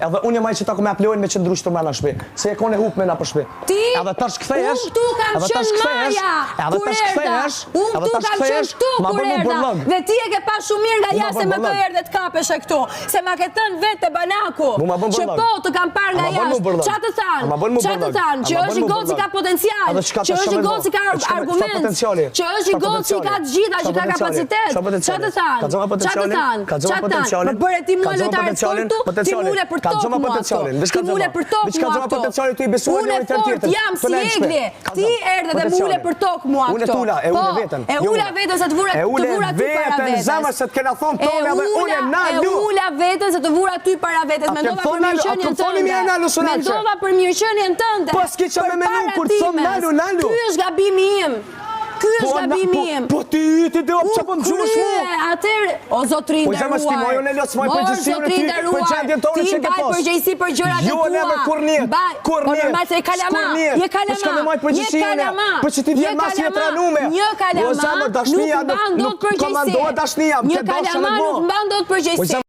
edhe unë jam ai që ta ku me aplojnë me qëndru shtë në shtëpi. Se e kone hup me na për shtëpi. Ti, edhe tash kthehesh, unë këtu kam qënë Maja, kur erda. Unë këtu kam qënë këtu kur erda. Dhe ti e ke pa shumë mirë nga jashtë se më të erdhe të kapesh e këtu. Se ma ke thënë vetë banaku. Që po të kam parë nga jashtë. Qa të thanë? Që është i gotë që ka potencial. Që është i gotë që ka argument. Që është i gotë që ka të gjitha, që ka kapacitet. Qa të thanë? Më bërë ti mua lojtare sportu, ti mule për tokë mua këto. Ti mule për tokë mua këto. Unë e fort jam si egli. Ti erdhe dhe mule për tokë mua këto. Unë e tula, e ule vetën. E ula vetën se të vura ty para vetes. Zemër se të kena thonë tonë edhe unë e nalu. E ula vetën se të vura ty para vetes. Mendova për mirëqenien tënde. Po s'ki që me menu kur të thonë nalu. Ky është gabimi im. Ky është gabimi im. Po ti do që po më gjush mu. Atëherë, o zotrin nderuar. Po zemër s'ti mojë në lësë, mojë përgjësimë në ty, për gjendjen tonë që ke posë. Ti mbaj përgjësi për gjërat e tua. Jo, neve, kur njetë. Po normal se je kalama. Je kalama. Për që ti vjen mas jetë ranume. Një kalama nuk mban dot përgjësi. Një kalama nuk mban dot përgjësi.